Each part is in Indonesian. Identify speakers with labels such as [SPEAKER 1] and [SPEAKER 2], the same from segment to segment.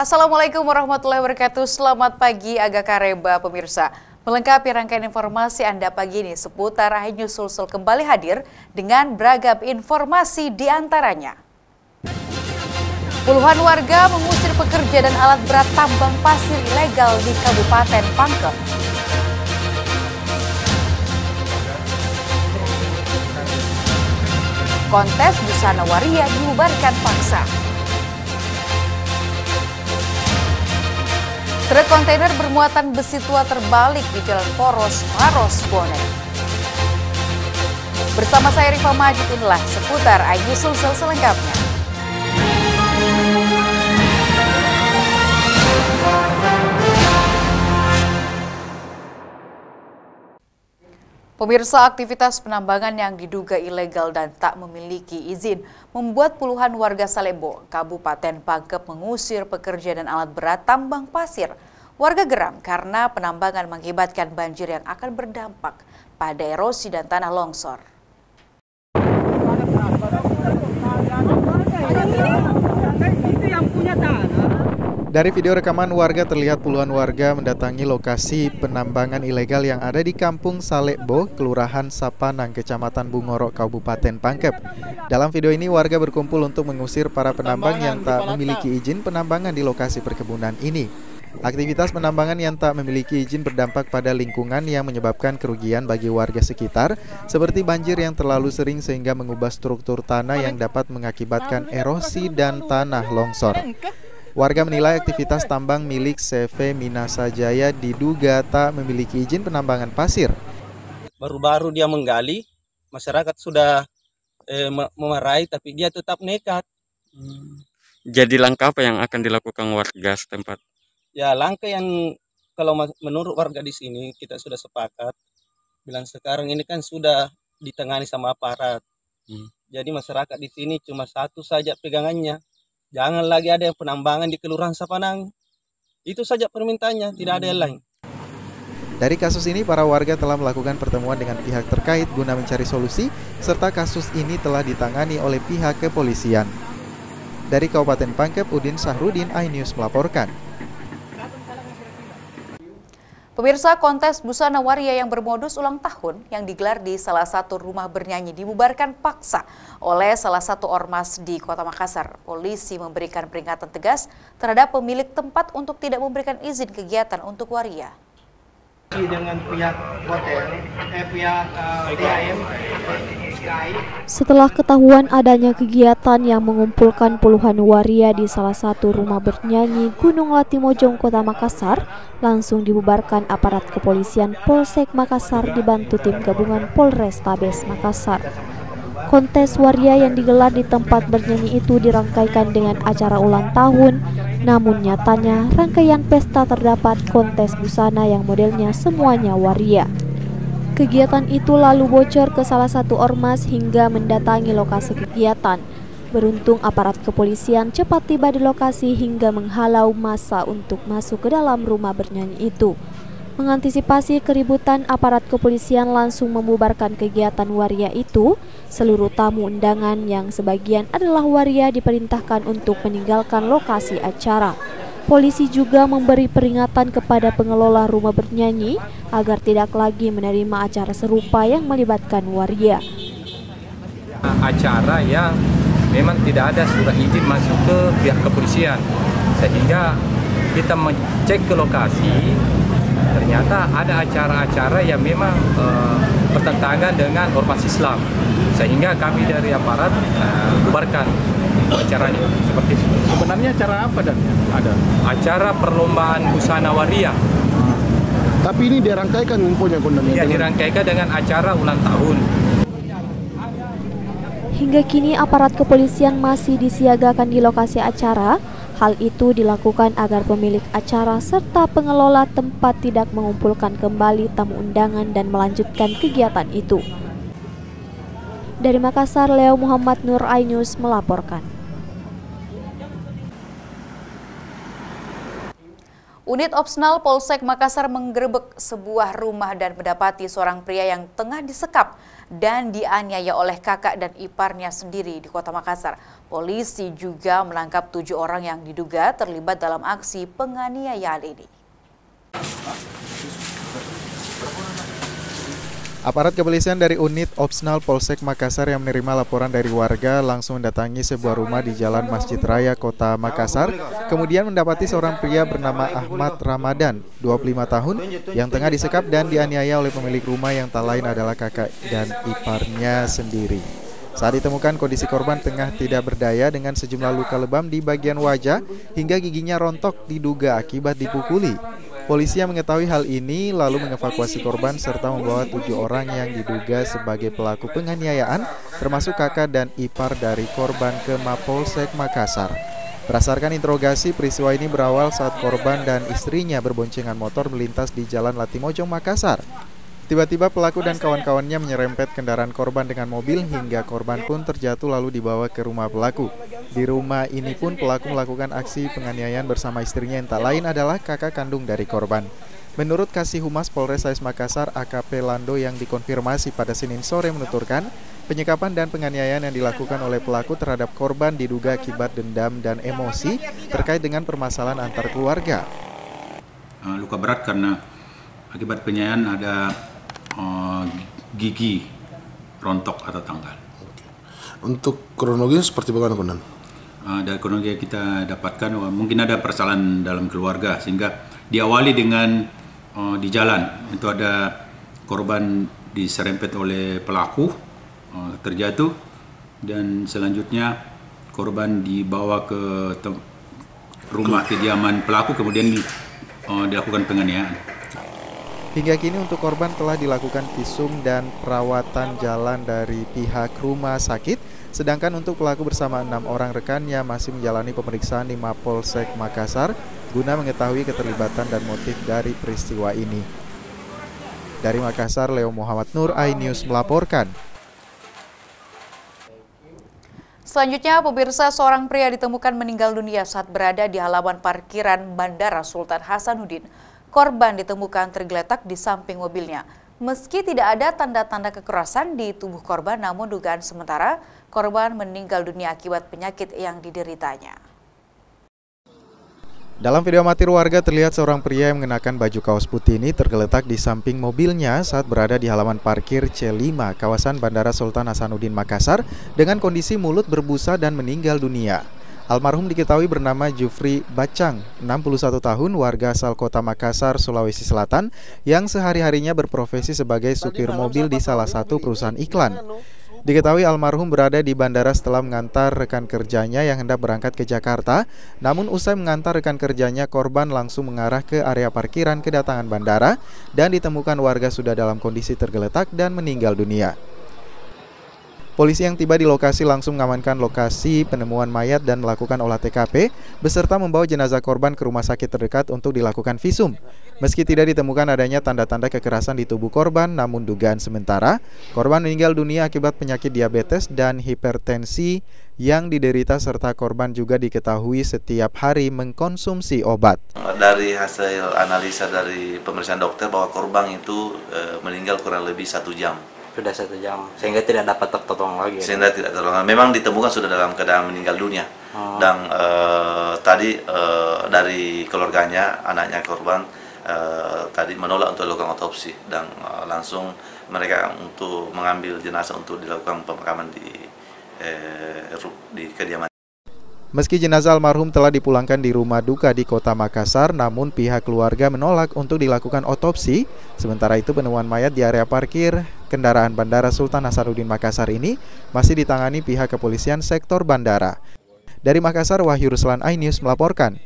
[SPEAKER 1] Assalamualaikum warahmatullahi wabarakatuh. Selamat pagi Aga Kareba pemirsa. Melengkapi rangkaian informasi Anda pagi ini seputar Rahayu Sulsel kembali hadir dengan beragam informasi di antaranya. Puluhan warga mengusir pekerja dan alat berat tambang pasir ilegal di Kabupaten Pangkep. Kontes busana waria dibubarkan paksa. Truk kontainer bermuatan besi tua terbalik di Jalan Poros, Maros, Bonek. Bersama saya Rifa Majid, inilah seputar Rahayu Sulsel selengkapnya. Pemirsa, aktivitas penambangan yang diduga ilegal dan tak memiliki izin membuat puluhan warga Salebo, Kabupaten Pangkep mengusir pekerja dan alat berat tambang pasir. Warga geram karena penambangan mengakibatkan banjir yang akan berdampak pada erosi dan tanah longsor.
[SPEAKER 2] Dari video rekaman warga terlihat puluhan warga mendatangi lokasi penambangan ilegal yang ada di Kampung Salebo, Kelurahan Sapanang, Kecamatan Bungorok, Kabupaten Pangkep. Dalam video ini warga berkumpul untuk mengusir para penambang yang tak memiliki izin penambangan di lokasi perkebunan ini. Aktivitas penambangan yang tak memiliki izin berdampak pada lingkungan yang menyebabkan kerugian bagi warga sekitar, seperti banjir yang terlalu sering sehingga mengubah struktur tanah yang dapat mengakibatkan erosi dan tanah longsor. Warga menilai aktivitas tambang milik CV Minasa Jaya diduga tak memiliki izin penambangan pasir.
[SPEAKER 3] Baru-baru dia menggali, masyarakat sudah memarahi, tapi dia tetap nekat.
[SPEAKER 4] Jadi langkah apa yang akan dilakukan warga setempat?
[SPEAKER 3] Ya, langkah yang kalau menurut warga di sini kita sudah sepakat, bilang sekarang ini kan sudah ditangani sama aparat. Jadi masyarakat di sini cuma satu saja pegangannya. Jangan lagi ada yang penambangan di Kelurahan Sapanang. Itu saja permintaannya, tidak ada yang lain.
[SPEAKER 2] Dari kasus ini, para warga telah melakukan pertemuan dengan pihak terkait guna mencari solusi, serta kasus ini telah ditangani oleh pihak kepolisian. Dari Kabupaten Pangkep, Udin Sahrudin, iNews melaporkan.
[SPEAKER 1] Pemirsa, kontes busana waria yang bermodus ulang tahun yang digelar di salah satu rumah bernyanyi dibubarkan paksa oleh salah satu ormas di Kota Makassar. Polisi memberikan peringatan tegas terhadap pemilik tempat untuk tidak memberikan izin kegiatan untuk waria.
[SPEAKER 5] Dengan pihak hotel, pihak DHM,
[SPEAKER 6] setelah ketahuan adanya kegiatan yang mengumpulkan puluhan waria di salah satu rumah bernyanyi Gunung Latimojong, Kota Makassar, langsung dibubarkan aparat kepolisian Polsek Makassar dibantu tim gabungan Polrestabes Makassar. Kontes waria yang digelar di tempat bernyanyi itu dirangkaikan dengan acara ulang tahun, namun nyatanya rangkaian pesta terdapat kontes busana yang modelnya semuanya waria. Kegiatan itu lalu bocor ke salah satu ormas hingga mendatangi lokasi kegiatan. Beruntung aparat kepolisian cepat tiba di lokasi hingga menghalau massa untuk masuk ke dalam rumah bernyanyi itu. Mengantisipasi keributan, aparat kepolisian langsung membubarkan kegiatan waria itu. Seluruh tamu undangan yang sebagian adalah waria diperintahkan untuk meninggalkan lokasi acara. Polisi juga memberi peringatan kepada pengelola rumah bernyanyi agar tidak lagi menerima acara serupa yang melibatkan waria.
[SPEAKER 7] Acara yang memang tidak ada surat izin masuk ke pihak kepolisian, sehingga kita mengecek ke lokasi. Ternyata ada acara-acara yang memang bertentangan dengan ormas Islam, sehingga kami dari aparat bubarkan acaranya seperti itu.
[SPEAKER 8] Sebenarnya acara apa dan ada?
[SPEAKER 7] Acara perlombaan busana waria.
[SPEAKER 8] Tapi ini dirangkaikan infonya kondannya?
[SPEAKER 7] Ya, dirangkaikan dengan acara ulang tahun.
[SPEAKER 6] Hingga kini aparat kepolisian masih disiagakan di lokasi acara. Hal itu dilakukan agar pemilik acara serta pengelola tempat tidak mengumpulkan kembali tamu undangan dan melanjutkan kegiatan itu. Dari Makassar, Leo Muhammad Nur, iNews melaporkan.
[SPEAKER 1] Unit Opsnal Polsek Makassar menggerebek sebuah rumah dan mendapati seorang pria yang tengah disekap dan dianiaya oleh kakak dan iparnya sendiri di Kota Makassar. Polisi juga menangkap 7 orang yang diduga terlibat dalam aksi penganiayaan ini.
[SPEAKER 2] Aparat kepolisian dari unit Opsnal Polsek Makassar yang menerima laporan dari warga langsung mendatangi sebuah rumah di Jalan Masjid Raya Kota Makassar, kemudian mendapati seorang pria bernama Ahmad Ramadan, 25 tahun, yang tengah disekap dan dianiaya oleh pemilik rumah yang tak lain adalah kakak dan iparnya sendiri. Saat ditemukan, kondisi korban tengah tidak berdaya dengan sejumlah luka lebam di bagian wajah hingga giginya rontok diduga akibat dipukuli. Polisi yang mengetahui hal ini lalu mengevakuasi korban serta membawa 7 orang yang diduga sebagai pelaku penganiayaan, termasuk kakak dan ipar dari korban ke Mapolsek Makassar. Berdasarkan interogasi, peristiwa ini berawal saat korban dan istrinya berboncengan motor melintas di Jalan Latimojong, Makassar. Tiba-tiba pelaku dan kawan-kawannya menyerempet kendaraan korban dengan mobil hingga korban pun terjatuh lalu dibawa ke rumah pelaku. Di rumah ini pun pelaku melakukan aksi penganiayaan bersama istrinya yang tak lain adalah kakak kandung dari korban. Menurut Kasih Humas Polres Makassar AKP Lando yang dikonfirmasi pada Senin sore menuturkan, penyekapan dan penganiayaan yang dilakukan oleh pelaku terhadap korban diduga akibat dendam dan emosi terkait dengan permasalahan antar keluarga.
[SPEAKER 9] Luka berat karena akibat penganiayaan ada gigi rontok atau tanggal.
[SPEAKER 8] Untuk kronologis seperti bagaimana, Komandan?
[SPEAKER 9] Dari kronologi yang kita dapatkan mungkin ada persoalan dalam keluarga sehingga diawali dengan di jalan itu ada korban diserempet oleh pelaku terjatuh dan selanjutnya korban dibawa ke rumah kediaman pelaku kemudian dilakukan penganiayaan.
[SPEAKER 2] Hingga kini untuk korban telah dilakukan visum dan perawatan jalan dari pihak rumah sakit, sedangkan untuk pelaku bersama 6 orang rekannya masih menjalani pemeriksaan di Mapolsek Makassar guna mengetahui keterlibatan dan motif dari peristiwa ini. Dari Makassar, Leo Muhammad Nur, iNews melaporkan.
[SPEAKER 1] Selanjutnya, pemirsa, seorang pria ditemukan meninggal dunia saat berada di halaman parkiran Bandara Sultan Hasanuddin. Korban ditemukan tergeletak di samping mobilnya. Meski tidak ada tanda-tanda kekerasan di tubuh korban, namun dugaan sementara korban meninggal dunia akibat penyakit yang dideritanya.
[SPEAKER 2] Dalam video amatir warga terlihat seorang pria yang mengenakan baju kaos putih ini tergeletak di samping mobilnya saat berada di halaman parkir C5 kawasan Bandara Sultan Hasanuddin Makassar dengan kondisi mulut berbusa dan meninggal dunia. Almarhum diketahui bernama Jufri Bacang, 61 tahun, warga asal Kota Makassar, Sulawesi Selatan, yang sehari-harinya berprofesi sebagai supir mobil di salah satu perusahaan iklan. Diketahui almarhum berada di bandara setelah mengantar rekan kerjanya yang hendak berangkat ke Jakarta, namun usai mengantar rekan kerjanya, korban langsung mengarah ke area parkiran kedatangan bandara dan ditemukan warga sudah dalam kondisi tergeletak dan meninggal dunia. Polisi yang tiba di lokasi langsung mengamankan lokasi penemuan mayat dan melakukan olah TKP, beserta membawa jenazah korban ke rumah sakit terdekat untuk dilakukan visum. Meski tidak ditemukan adanya tanda-tanda kekerasan di tubuh korban, namun dugaan sementara, korban meninggal dunia akibat penyakit diabetes dan hipertensi yang diderita serta korban juga diketahui setiap hari mengkonsumsi obat.
[SPEAKER 10] Dari hasil analisa dari pemeriksaan dokter bahwa korban itu meninggal kurang lebih 1 jam.
[SPEAKER 11] Sudah 1 jam, sehingga tidak dapat tertolong lagi.
[SPEAKER 10] Sehingga tidak tertolong. Memang ditemukan sudah dalam keadaan meninggal dunia. Dan tadi dari keluarganya, anaknya korban tadi menolak untuk dilakukan otopsi dan langsung mereka untuk mengambil jenazah untuk dilakukan pemakaman di kediaman.
[SPEAKER 2] Meski jenazah almarhum telah dipulangkan di rumah duka di Kota Makassar, namun pihak keluarga menolak untuk dilakukan otopsi. Sementara itu penemuan mayat di area parkir kendaraan Bandara Sultan Hasanuddin Makassar ini masih ditangani pihak kepolisian sektor bandara. Dari Makassar, Wahyu Ruslan, iNews melaporkan.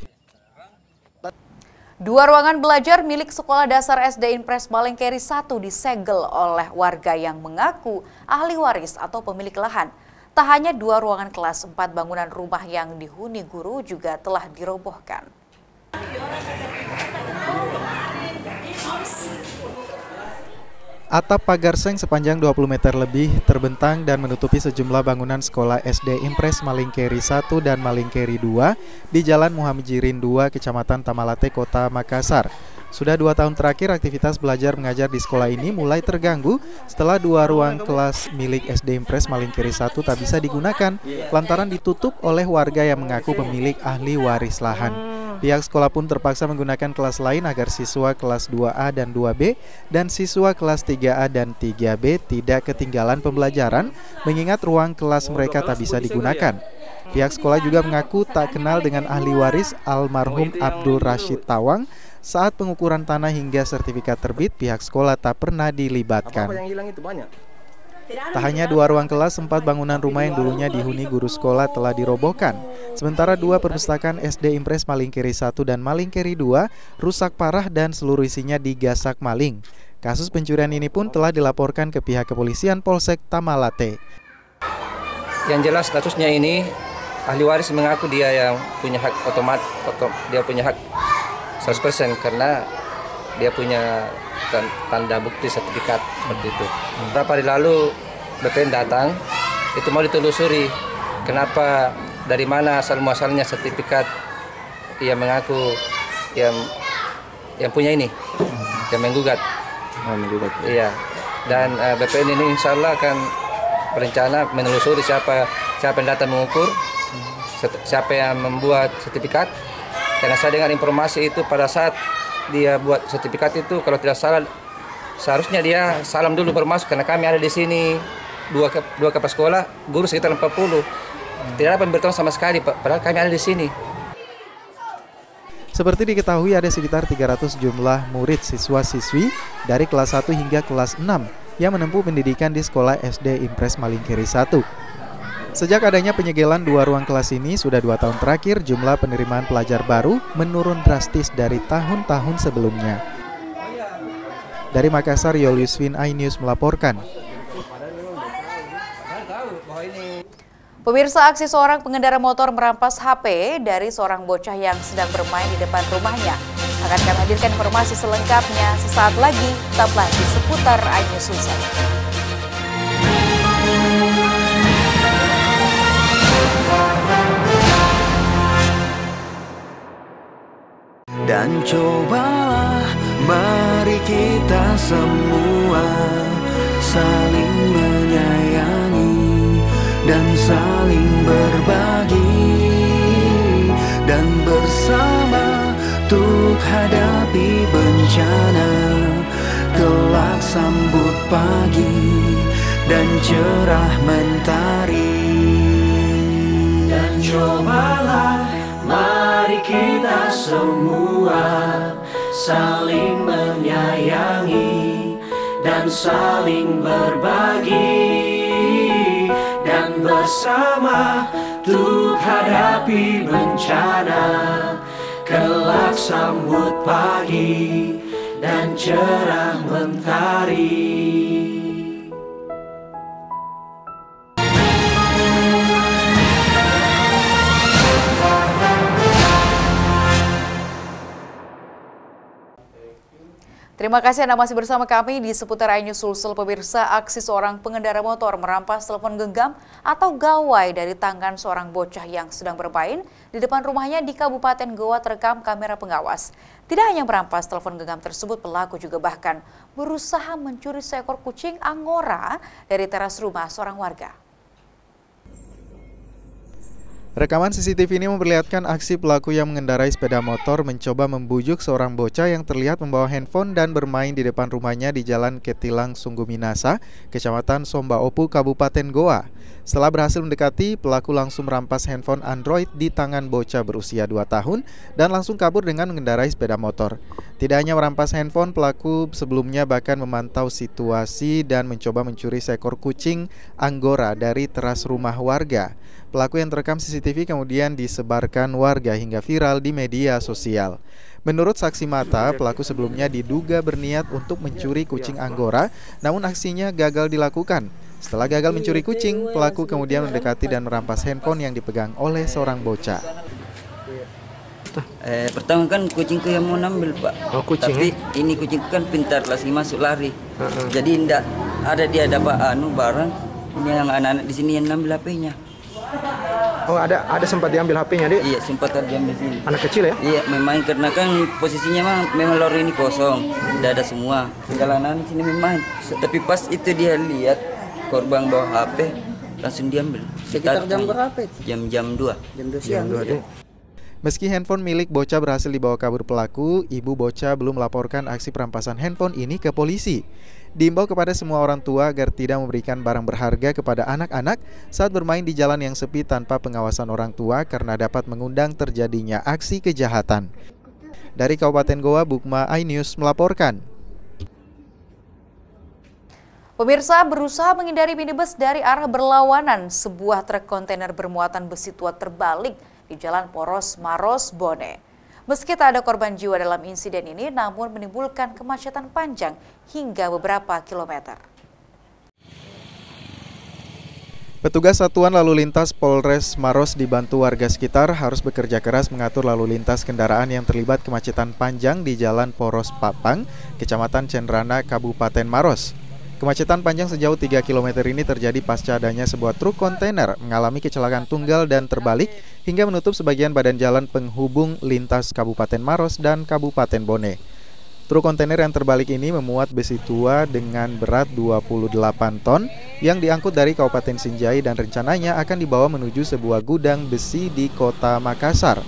[SPEAKER 1] 2 ruangan belajar milik Sekolah Dasar SD Impres Balengkeri 1 disegel oleh warga yang mengaku ahli waris atau pemilik lahan. Tak hanya 2 ruangan kelas, 4 bangunan rumah yang dihuni guru juga telah dirobohkan.
[SPEAKER 2] Atap pagar seng sepanjang 20 meter lebih terbentang dan menutupi sejumlah bangunan sekolah SD Impres Malingkeri 1 dan Malingkeri 2 di Jalan Muhamjirin 2, Kecamatan Tamalate, Kota Makassar. Sudah 2 tahun terakhir aktivitas belajar mengajar di sekolah ini mulai terganggu setelah 2 ruang kelas milik SD Impres Malingkeri 1 tak bisa digunakan lantaran ditutup oleh warga yang mengaku pemilik ahli waris lahan. Pihak sekolah pun terpaksa menggunakan kelas lain agar siswa kelas 2A dan 2B dan siswa kelas 3A dan 3B tidak ketinggalan pembelajaran mengingat ruang kelas mereka tak bisa digunakan. Pihak sekolah juga mengaku tak kenal dengan ahli waris almarhum Abdul Rashid Tawang. Saat pengukuran tanah hingga sertifikat terbit, pihak sekolah tak pernah dilibatkan. Tak hanya 2 ruang kelas, 4 bangunan rumah yang dulunya dihuni guru sekolah telah dirobohkan. Sementara 2 perpustakaan SD Impres Malingkeri 1 dan Malingkeri 2 rusak parah dan seluruh isinya digasak maling. Kasus pencurian ini pun telah dilaporkan ke pihak kepolisian Polsek Tamalate.
[SPEAKER 12] Yang jelas kasusnya ini, ahli waris mengaku dia yang punya hak dia punya hak 100% karena dia punya tanda bukti sertifikat seperti itu. Beberapa hari lalu BPN datang, itu mau ditelusuri kenapa, dari mana asal muasalnya sertifikat ia mengaku yang punya ini, yang menggugat. Iya. Dan BPN ini insya Allah akan berencana menelusuri siapa yang datang mengukur, siapa yang membuat sertifikat. Karena saya dengar informasi itu pada saat dia buat sertifikat itu, kalau tidak salah seharusnya dia salam dulu baru masuk, karena kami ada di sini dua kepala sekolah, guru sekitar 40. Tidak ada pemberitahuan sama sekali, padahal kami ada di sini.
[SPEAKER 2] Seperti diketahui ada sekitar 300 jumlah murid siswa-siswi dari kelas 1 hingga kelas 6 yang menempuh pendidikan di sekolah SD Impres Malingkeri 1. Sejak adanya penyegelan 2 ruang kelas ini, sudah 2 tahun terakhir jumlah penerimaan pelajar baru menurun drastis dari tahun-tahun sebelumnya. Dari Makassar, Yoliusvin iNews melaporkan.
[SPEAKER 1] Pemirsa, aksi seorang pengendara motor merampas HP dari seorang bocah yang sedang bermain di depan rumahnya. Akan kami hadirkan informasi selengkapnya sesaat lagi, tetaplah di seputar iNews Sulsel.
[SPEAKER 13] Dan cobalah, mari kita semua saling menyayangi dan saling berbagi, dan bersama untuk hadapi bencana, kelak sambut pagi dan cerah mentari. Dan cobalah, mari kita semua saling menyayangi dan saling berbagi, dan bersama untuk hadapi bencana, kelak sambut pagi dan cerah mentari.
[SPEAKER 1] Terima kasih Anda masih bersama kami di seputar iNews Sulsel. Pemirsa, aksi seorang pengendara motor merampas telepon genggam atau gawai dari tangan seorang bocah yang sedang bermain di depan rumahnya di Kabupaten Goa terekam kamera pengawas. Tidak hanya merampas telepon genggam tersebut, pelaku juga bahkan berusaha mencuri seekor kucing Angora dari teras rumah seorang warga.
[SPEAKER 2] Rekaman CCTV ini memperlihatkan aksi pelaku yang mengendarai sepeda motor mencoba membujuk seorang bocah yang terlihat membawa handphone dan bermain di depan rumahnya di Jalan Ketilang Sungguminasa, Kecamatan Sombaopu, Kabupaten Goa. Setelah berhasil mendekati, pelaku langsung merampas handphone Android di tangan bocah berusia 2 tahun dan langsung kabur dengan mengendarai sepeda motor. Tidak hanya merampas handphone, pelaku sebelumnya bahkan memantau situasi dan mencoba mencuri seekor kucing Angora dari teras rumah warga. Pelaku yang terekam CCTV kemudian disebarkan warga hingga viral di media sosial. Menurut saksi mata, pelaku sebelumnya diduga berniat untuk mencuri kucing Angora, namun aksinya gagal dilakukan. Setelah gagal mencuri kucing, pelaku kemudian mendekati dan merampas handphone yang dipegang oleh seorang bocah.
[SPEAKER 14] Pertama kan kucingku yang mau ngambil, Pak.
[SPEAKER 5] Oh, kucing,
[SPEAKER 14] tapi ini kucingku kan pintar, langsung masuk lari. Jadi tidak ada dia dapat barang. Ini yang anak-anak di sini yang ngambil HP-nya.
[SPEAKER 5] Oh, ada sempat diambil HP-nya, Dek?
[SPEAKER 14] Iya, sempat diambil sini.
[SPEAKER 5] Anak kecil ya?
[SPEAKER 14] Iya, memang karena kan posisinya memang lorry ini kosong, tidak ada semua. Jalanan sini memang. Tapi pas itu dia lihat korban bawa HP, langsung diambil.
[SPEAKER 15] Sekitar jam berapa?
[SPEAKER 14] Jam 2.
[SPEAKER 15] Jam 2 siang.
[SPEAKER 2] Meski handphone milik bocah berhasil dibawa kabur pelaku, ibu bocah belum melaporkan aksi perampasan handphone ini ke polisi. Diimbau kepada semua orang tua agar tidak memberikan barang berharga kepada anak-anak saat bermain di jalan yang sepi tanpa pengawasan orang tua karena dapat mengundang terjadinya aksi kejahatan. Dari Kabupaten Goa, Bukma iNews melaporkan.
[SPEAKER 1] Pemirsa, berusaha menghindari minibus dari arah berlawanan, sebuah truk kontainer bermuatan besi tua terbalik di Jalan Poros Maros Bone. Meski tak ada korban jiwa dalam insiden ini, namun menimbulkan kemacetan panjang hingga beberapa kilometer.
[SPEAKER 2] Petugas Satuan Lalu Lintas Polres Maros dibantu warga sekitar harus bekerja keras mengatur lalu lintas kendaraan yang terlibat kemacetan panjang di Jalan Poros Papang, Kecamatan Cenrana, Kabupaten Maros. Kemacetan panjang sejauh 3 km ini terjadi pasca adanya sebuah truk kontainer mengalami kecelakaan tunggal dan terbalik hingga menutup sebagian badan jalan penghubung lintas Kabupaten Maros dan Kabupaten Bone. Truk kontainer yang terbalik ini memuat besi tua dengan berat 28 ton yang diangkut dari Kabupaten Sinjai dan rencananya akan dibawa menuju sebuah gudang besi di Kota Makassar.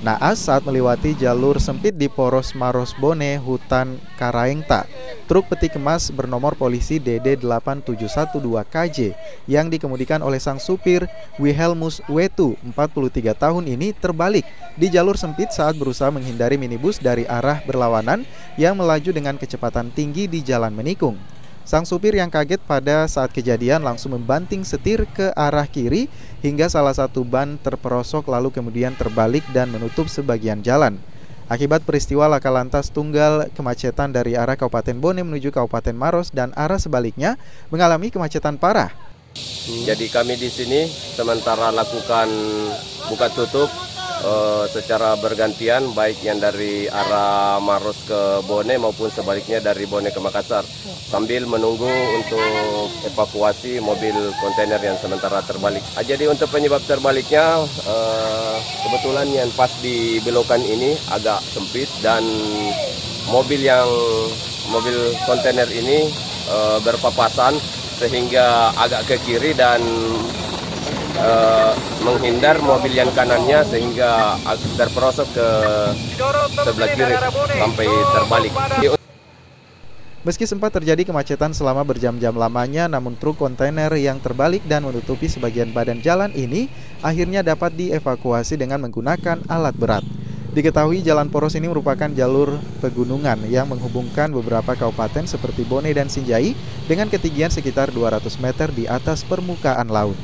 [SPEAKER 2] Naas saat melewati jalur sempit di Poros Maros Bone, Hutan Karaengta. Truk peti kemas bernomor polisi DD8712KJ yang dikemudikan oleh sang supir Wilhelmus Wetu, 43 tahun ini terbalik di jalur sempit saat berusaha menghindari minibus dari arah berlawanan yang melaju dengan kecepatan tinggi di Jalan Menikung. Sang supir yang kaget pada saat kejadian langsung membanting setir ke arah kiri hingga salah satu ban terperosok lalu kemudian terbalik dan menutup sebagian jalan. Akibat peristiwa laka lantas tunggal kemacetan dari arah Kabupaten Bone menuju Kabupaten Maros dan arah sebaliknya mengalami kemacetan parah.
[SPEAKER 16] Jadi kami di sini sementara lakukan buka tutup secara bergantian, baik yang dari arah Maros ke Bone maupun sebaliknya dari Bone ke Makassar, sambil menunggu untuk evakuasi mobil kontainer yang sementara terbalik. Jadi untuk penyebab terbaliknya kebetulan yang pas di belokan ini agak sempit dan mobil kontainer ini berpapasan sehingga agak ke kiri dan menghindar mobil yang kanannya sehingga terperosok ke sebelah kiri sampai terbalik.
[SPEAKER 2] Meski sempat terjadi kemacetan selama berjam-jam lamanya, namun truk kontainer yang terbalik dan menutupi sebagian badan jalan ini akhirnya dapat dievakuasi dengan menggunakan alat berat. Diketahui Jalan Poros ini merupakan jalur pegunungan yang menghubungkan beberapa kabupaten seperti Bone dan Sinjai dengan ketinggian sekitar 200 meter di atas permukaan laut.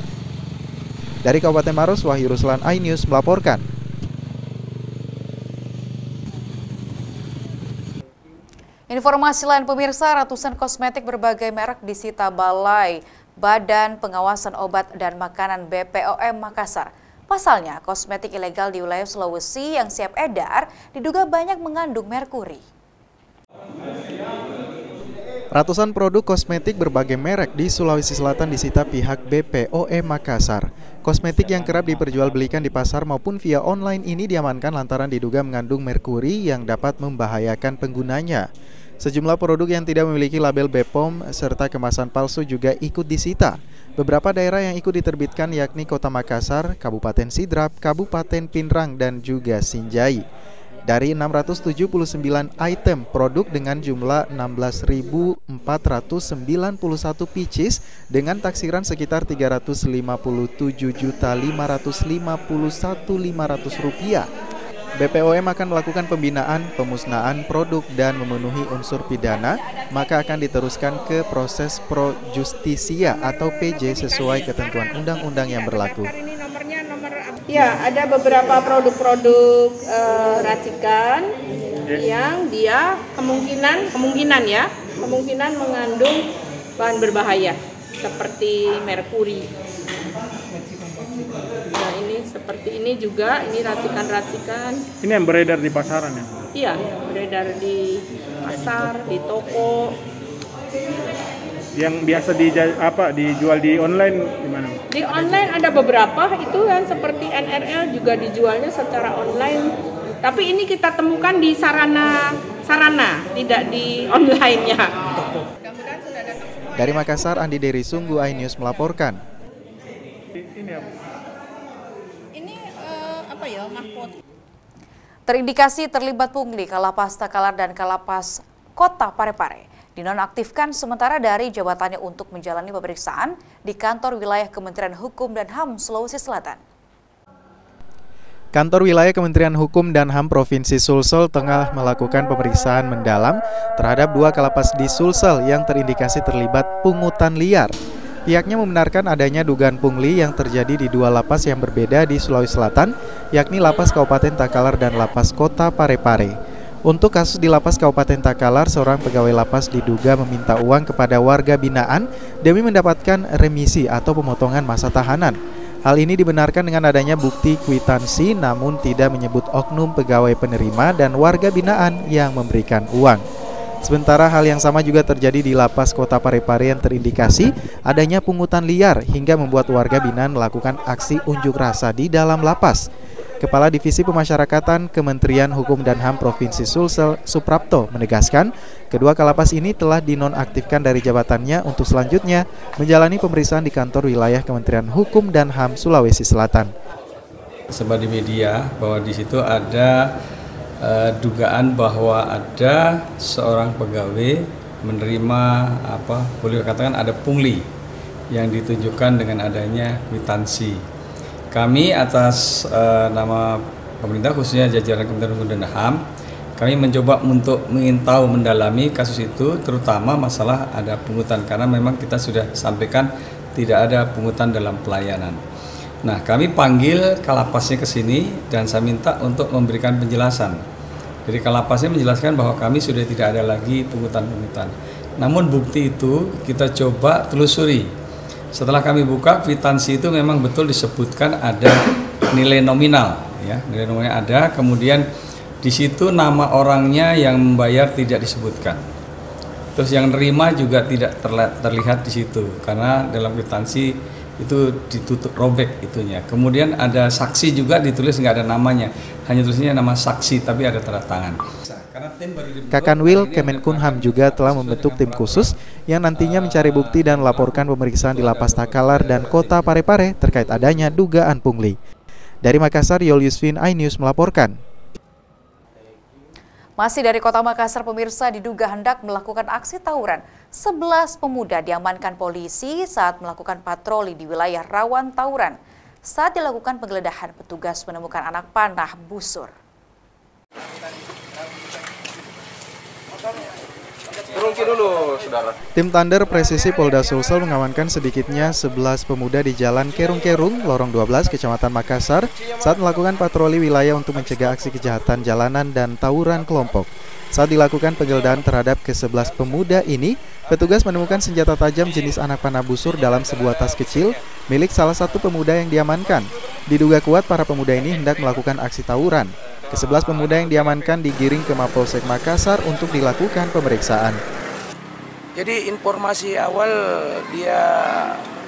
[SPEAKER 2] Dari Kabupaten Maros, Wahyu Ruslan iNews melaporkan.
[SPEAKER 1] Informasi lain pemirsa, ratusan kosmetik berbagai merek disita Balai Badan Pengawasan Obat dan Makanan BPOM Makassar. Pasalnya, kosmetik ilegal di wilayah Sulawesi yang siap edar diduga banyak mengandung merkuri.
[SPEAKER 2] Ratusan produk kosmetik berbagai merek di Sulawesi Selatan disita pihak BPOM Makassar. Kosmetik yang kerap diperjualbelikan di pasar maupun via online ini diamankan lantaran diduga mengandung merkuri yang dapat membahayakan penggunanya. Sejumlah produk yang tidak memiliki label BPOM serta kemasan palsu juga ikut disita. Beberapa daerah yang ikut diterbitkan yakni Kota Makassar, Kabupaten Sidrap, Kabupaten Pinrang, dan juga Sinjai. Dari 679 item produk dengan jumlah 16.491 pieces dengan taksiran sekitar Rp357.551.500. BPOM akan melakukan pembinaan, pemusnahan produk dan memenuhi unsur pidana, maka akan diteruskan ke proses pro justisia atau PJ sesuai ketentuan undang-undang yang berlaku.
[SPEAKER 17] Ya, ada beberapa produk-produk racikan yang dia kemungkinan mengandung bahan berbahaya seperti merkuri. Nah, ini seperti ini ini juga, ini racikan-racikan.
[SPEAKER 15] Ini yang beredar di pasaran ya?
[SPEAKER 17] Iya, beredar di pasar, di toko.
[SPEAKER 15] Yang biasa dijual di online gimana?
[SPEAKER 17] Di online ada beberapa itu kan seperti NRL juga dijualnya secara online. Tapi ini kita temukan di sarana, tidak di online-nya.
[SPEAKER 2] Dari Makassar, Andi Dery Sunggu, iNews melaporkan.
[SPEAKER 1] Terindikasi terlibat pungli Kalapas Takalar dan Kalapas Kota Parepare dinonaktifkan sementara dari jabatannya untuk menjalani pemeriksaan di kantor wilayah Kementerian Hukum dan HAM Sulawesi Selatan.
[SPEAKER 2] Kantor wilayah Kementerian Hukum dan HAM Provinsi Sulsel tengah melakukan pemeriksaan mendalam terhadap 2 kalapas di Sulsel yang terindikasi terlibat pungutan liar. Pihaknya membenarkan adanya dugaan pungli yang terjadi di 2 lapas yang berbeda di Sulawesi Selatan, yakni Lapas Kabupaten Takalar dan Lapas Kota Parepare. Untuk kasus di Lapas Kabupaten Takalar, seorang pegawai lapas diduga meminta uang kepada warga binaan demi mendapatkan remisi atau pemotongan masa tahanan. Hal ini dibenarkan dengan adanya bukti kwitansi namun tidak menyebut oknum pegawai penerima dan warga binaan yang memberikan uang. Sementara hal yang sama juga terjadi di Lapas Kota Parepare yang terindikasi adanya pungutan liar hingga membuat warga binaan melakukan aksi unjuk rasa di dalam lapas. Kepala Divisi Pemasyarakatan Kementerian Hukum dan HAM Provinsi Sulsel, Suprapto, menegaskan kedua kalapas ini telah dinonaktifkan dari jabatannya untuk selanjutnya menjalani pemeriksaan di kantor wilayah Kementerian Hukum dan HAM Sulawesi Selatan.
[SPEAKER 18] Sebar di media bahwa di situ ada dugaan bahwa ada seorang pegawai menerima boleh katakan ada pungli yang ditunjukkan dengan adanya kwitansi. Kami atas nama pemerintah khususnya jajaran Kementerian Hukum dan HAM, kami mencoba untuk ingin tahu mendalami kasus itu, terutama masalah ada pungutan karena memang kita sudah sampaikan tidak ada pungutan dalam pelayanan. Nah, kami panggil kalapasnya ke sini dan saya minta untuk memberikan penjelasan. Jadi kalapasnya menjelaskan bahwa kami sudah tidak ada lagi pungutan-pungutan. Namun bukti itu kita coba telusuri. Setelah kami buka kwitansi itu memang betul disebutkan ada nilai nominal, ya nilai nominal ada. Kemudian di situ nama orangnya yang membayar tidak disebutkan. Terus yang nerima juga tidak terlihat di situ karena dalam kwitansi itu ditutup robek itunya. Kemudian ada saksi juga ditulis nggak ada namanya, hanya tulisnya nama saksi tapi ada tanda tangan.
[SPEAKER 2] Kakanwil Kemenkumham juga telah membentuk tim khusus yang nantinya mencari bukti dan melaporkan pemeriksaan di Lapas Takalar dan Kota Parepare terkait adanya dugaan pungli. Dari Makassar, Yol Yusfin, iNews melaporkan.
[SPEAKER 1] Masih dari Kota Makassar, pemirsa diduga hendak melakukan aksi tawuran. 11 pemuda diamankan polisi saat melakukan patroli di wilayah rawan tawuran. Saat dilakukan penggeledahan, petugas menemukan anak panah busur.
[SPEAKER 5] Turunki dulu, saudara.
[SPEAKER 2] Tim Thunder Presisi Polda Sulsel mengamankan sedikitnya 11 pemuda di Jalan Kerung-Kerung, Lorong 12, Kecamatan Makassar saat melakukan patroli wilayah untuk mencegah aksi kejahatan jalanan dan tawuran kelompok. Saat dilakukan penggeledahan terhadap ke-11 pemuda ini, petugas menemukan senjata tajam jenis anak panah busur dalam sebuah tas kecil milik salah satu pemuda yang diamankan. Diduga kuat para pemuda ini hendak melakukan aksi tawuran. Ke-11 pemuda yang diamankan digiring ke Mapolsek Makassar untuk dilakukan pemeriksaan.
[SPEAKER 19] Jadi informasi awal dia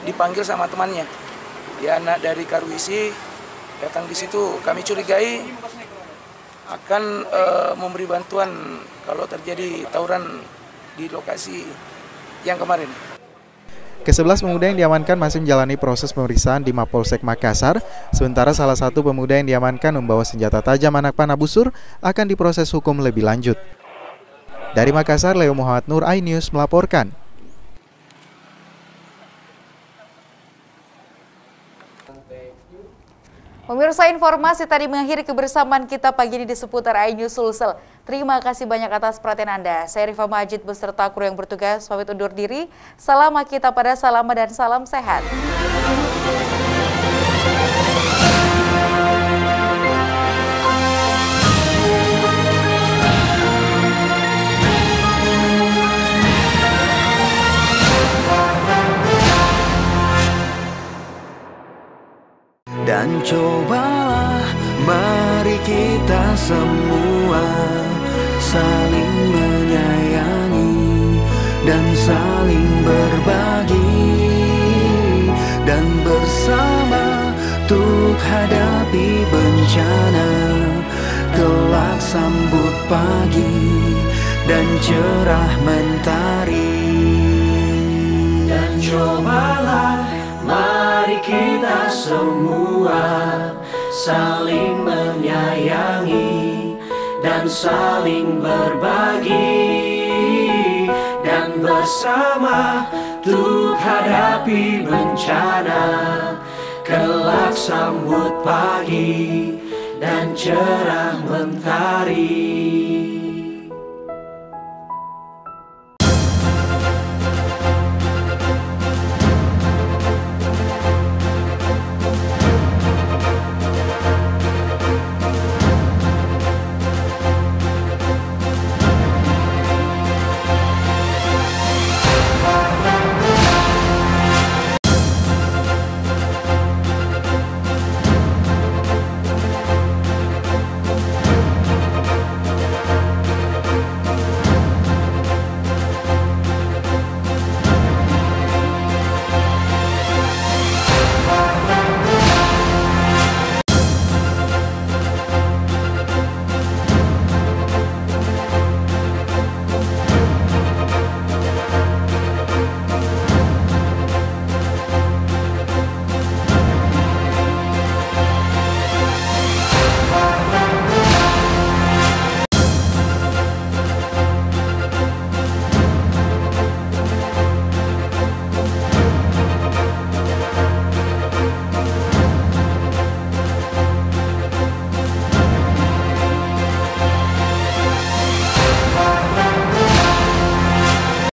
[SPEAKER 19] dipanggil sama temannya. Dia anak dari Karwisi, datang di situ. Kami curigai akan memberi bantuan kalau terjadi tawuran di lokasi yang kemarin.
[SPEAKER 2] Ke-11 pemuda yang diamankan masih menjalani proses pemeriksaan di Mapolsek Makassar, sementara salah satu pemuda yang diamankan membawa senjata tajam anak panah busur akan diproses hukum lebih lanjut. Dari Makassar, Leo Muhammad Nur, iNews melaporkan.
[SPEAKER 1] Pemirsa, informasi tadi mengakhiri kebersamaan kita pagi ini di seputar iNews Sulsel. Terima kasih banyak atas perhatian Anda. Saya Rifa Majid beserta kru yang bertugas pamit undur diri. Salam kita pada salama dan salam sehat.
[SPEAKER 13] Dan cobalah Mari kita semua saling menyayangi dan saling berbagi, dan bersama untuk hadapi bencana. Kelak sambut pagi dan cerah mentari.
[SPEAKER 20] Dan cobalah mari kita semua saling menyayangi dan saling berbagi, dan bersama untuk hadapi bencana. Kelak sambut pagi dan cerah mentari.